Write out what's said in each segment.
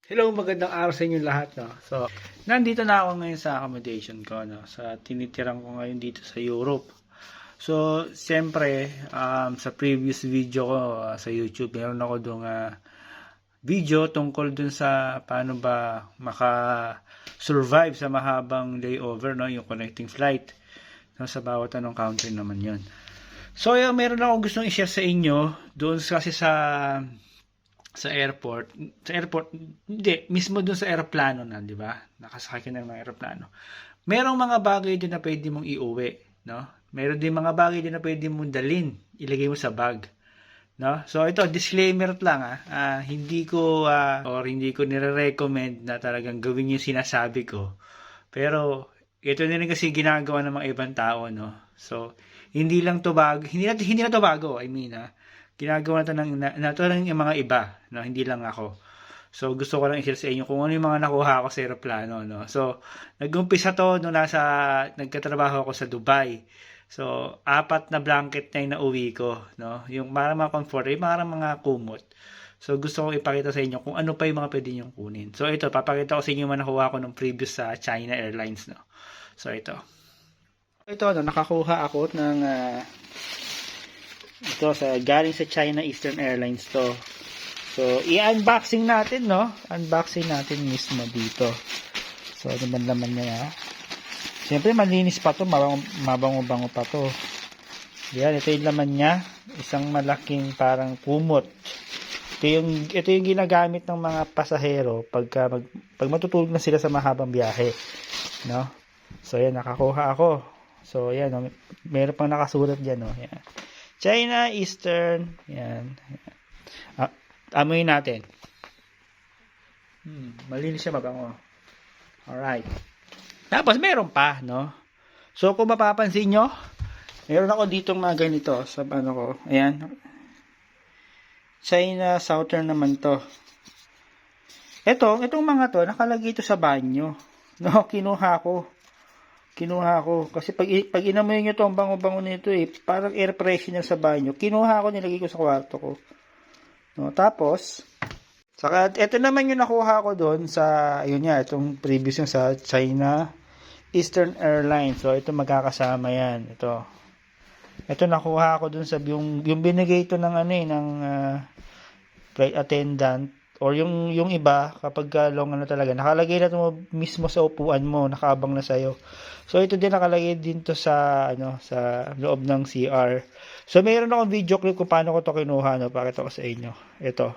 Hello, magandang araw sa inyo lahat, no? So, nandito na ako ngayon sa accommodation ko, no? Sa tinitirang ko ngayon dito sa Europe. So, siyempre, sa previous video ko sa YouTube, meron ako doong video tungkol dun sa paano ba maka-survive sa mahabang layover, no? Yung connecting flight. No? Sa bawat anong country naman yon. So, meron akong gustong i-share sa inyo doon kasi sa airport, hindi, mismo dun sa aeroplano na, di ba? Nakasakay ka ng mga aeroplano. Merong mga bagay din na pwede mong iuwi, no? Meron din mga bagay din na pwede mong dalhin, ilagay mo sa bag, no? So ito, disclaimer lang hindi ko hindi ko nire-recommend na talagang gawin yung sinasabi ko. Pero ito din kasi ginagawa ng mga ibang tao, no? So hindi lang to bago, hindi na to bago, I mean, ginagawa na to ng yung mga iba, no? Hindi lang ako. So, gusto ko lang i-share sa inyo kung ano yung mga nakuha ko sa aeroplano, no? So, nag-umpisa to nung nagkatrabaho ako sa Dubai. So, 4 na blanket na yung nauwi ko, no? Yung para mga comfort, yung mga kumot. So, gusto ko ipakita sa inyo kung ano pa yung mga pwede nyo kunin. So, ito, papakita ko sa inyo yung nakuha ko nung previous sa China Airlines, no? So, ito. Ito, no, nakakuha ako ng ito galing sa China Eastern Airlines to. So, i-unboxing natin, no? Unboxing natin mismo dito. So, ano ba naman niya? Siyempre, malinis pa to. Mabango-bango pa to. Yan, ito yung laman niya. Isang malaking parang kumot. Ito yung ginagamit ng mga pasahero pag matutulog na sila sa mahabang biyahe. No? So, yan, nakakuha ako. So, yan, no? Meron pang nakasulat dyan, no? Yan. China Eastern, yan. Amoyin natin. Malinis siya, mabango. Alright. Tapos meron pa, no? So kung mapapansin nyo, meron ako ditong mga ganito sa ano ko. Ayan. China Southern naman to. Itong mga to, nakalagay ito sa banyo. No, kinuha ko kasi pag inamoy nyo to, ang bango-bango nito parang air freshener sa banyo. Kinuha ko, nilagay ko sa kwarto ko, no? Tapos saka ito naman yung nakuha ko doon sa itong previous yung sa China Eastern Airlines. So ito magkakasama yan, ito nakuha ko doon sa yung binigay ito ng flight attendant. Or yung iba, kapag long talaga, nakalagay na ito mismo sa upuan mo, nakaabang na sa'yo. So, ito din nakalagay din to sa loob ng CR. So, mayroon akong video clip kung paano ko to kinuha, no? Pakita ko sa inyo. Ito.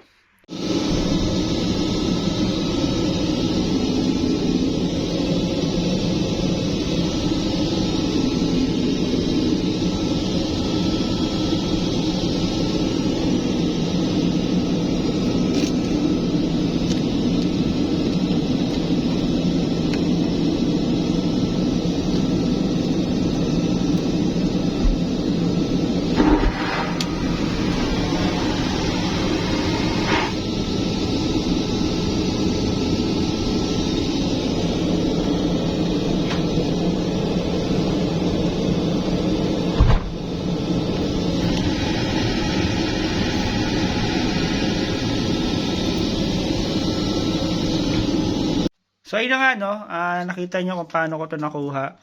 So, ayun na nga, no? Nakita nyo kung paano ko to nakuha.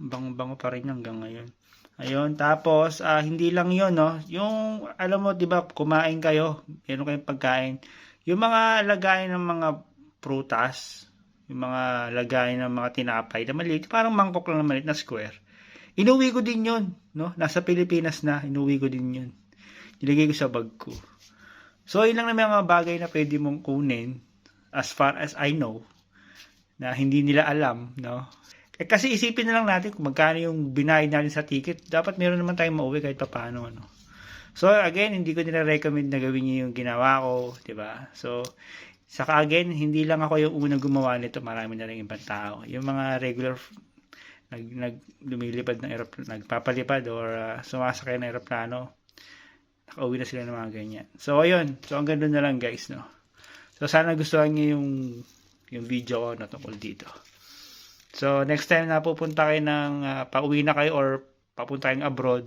Bango-bango pa rin hanggang ngayon. Ayun, tapos, hindi lang yun, no? Yung, alam mo, di ba, kumain kayo, meron kayong pagkain. Yung mga lagayan ng mga prutas, yung mga lagayan ng mga tinapay, na maliit, parang mangkok lang na maliit na square. Inuwi ko din yun, no? Nasa Pilipinas na, inuwi ko din yun. Nilagay ko sa bag ko. So, yun lang na mga bagay na pwede mong kunin, as far as I know, na hindi nila alam, no? Kasi isipin na lang natin kung magkano yung binayad natin sa ticket. Dapat meron naman tayong mauwi kahit pa paano, no? So, again, hindi ko nila-recommend na gawin niyo yung ginawa ko, di ba? So, saka again, hindi lang ako yung unang gumawa nito. Marami na rin ibang tao. Yung mga regular lumilipad ng aeroplano, nagpapalipad or sumasakay ng aeroplano, nakauwi na sila ng mga ganyan. So, ayun. So, hanggang doon na lang, guys, no? So, sana gustuhan niyo yung video ko na tungkol dito. So, next time na pupunta kayo pauwi na kayo or papunta kayong abroad,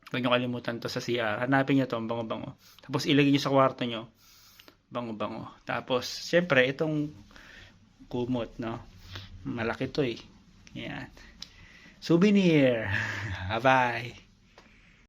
huwag nyo kalimutan to sa CR. Hanapin nyo to, ang bango-bango. Tapos, ilagay nyo sa kwarto nyo. Bango-bango. Tapos, syempre, itong kumot, no? Malaki to eh. Yan. Souvenir. Bye-bye.